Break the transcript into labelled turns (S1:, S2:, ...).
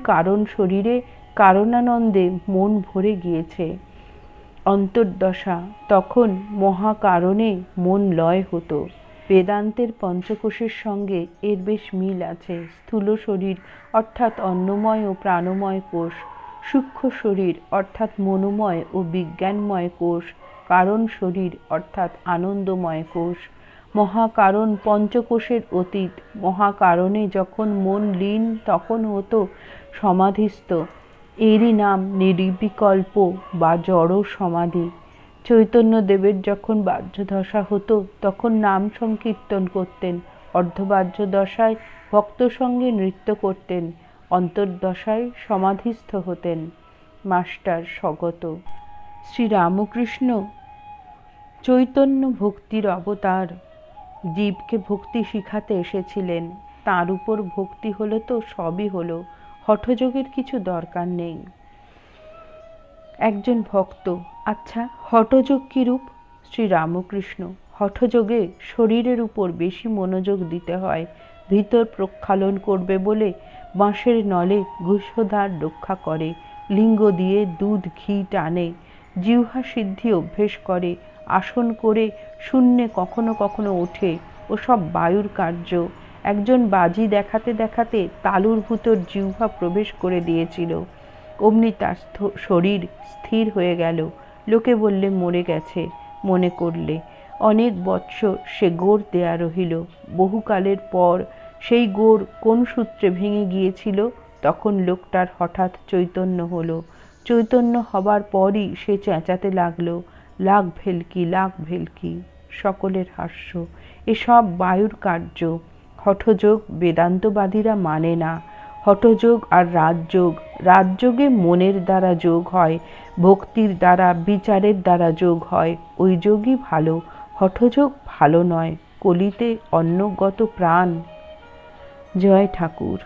S1: কারণ শরীরে কারণানন্দে মন ভরে গিয়েছে। অন্তর্দশা, তখন মহাকারণে মন লয় হতো। বেদান্তের পঞ্চকোষের সঙ্গে এর বেশ মিল আছে। স্থূল শরীর অর্থাৎ অন্নময় ও প্রাণময় কোষ, সূক্ষ্ম শরীর অর্থাৎ মনোময় ও বিজ্ঞানময় কোষ, কারণ শরীর অর্থাৎ আনন্দময় কোষ। মহাকারণ পঞ্চকোষের অতীত। মহাকারণে যখন মন লীন তখন হতো সমাধিস্থ। এরই নাম নির্বিকল্প বা জড় সমাধি। চৈতন্যদেবের যখন বাহ্যদশা হতো তখন নাম সংকীর্তন করতেন, অর্ধবাহ্য দশায় ভক্ত সঙ্গে নৃত্য করতেন, অন্তর্দশায় সমাধিস্থ হতেন। মাস্টার স্বগত। শ্রীরামকৃষ্ণ চৈতন্য ভক্তির অবতার। জীবকে ভক্তি শিখাতে এসেছিলেন। তার উপর ভক্তি হলে তো সবই হলো, হঠযোগের কিছু দরকার নেই। একজন ভক্ত: আচ্ছা, হঠযোগ কী রূপ? শ্রীরামকৃষ্ণ: হঠযোগে শরীরের উপর বেশি মনোযোগ দিতে হয়। ভিতর প্রক্ষালন করবে বলে বাঁশের নলে গুহ্যদ্বার রক্ষা করে, লিঙ্গ দিয়ে দুধ ঘি টানে, জিহ্বা সিদ্ধি অভ্যেস করে, আসন করে শূন্যে কখনো কখনো ওঠে, ওসব বায়ুর কার্য। একজন বাজি দেখাতে দেখাতে তালুর ভিতর জিহ্বা প্রবেশ করে দিয়েছিল। অমনি তার শরীর স্থির হয়ে গেল। লোকে বললে মরে গেছে, মনে করলে। অনেক বৎসর সে গোর দেয়া রহিল। বহুকালের পর সেই গোর কোন সূত্রে ভেঙে গিয়েছিল, তখন লোকটার হঠাৎ চৈতন্য হলো। চৈতন্য হবার পরই সে চেঁচাতে লাগলো, লাগ ভেলকি, লাগ ভেলকি। সকলের হাস্য। এসব বায়ুর কার্য। হঠযোগ বেদান্তবাদীরা মানে না। হঠযোগ আর রাজযোগ। রাজযোগে মনের দ্বারা যোগ হয়, ভক্তির দ্বারা, বিচারের দ্বারা যোগ হয়। ওই যোগই ভালো, হঠযোগ ভালো নয়। কলিতে অন্নগত প্রাণ। জয় ঠাকুর।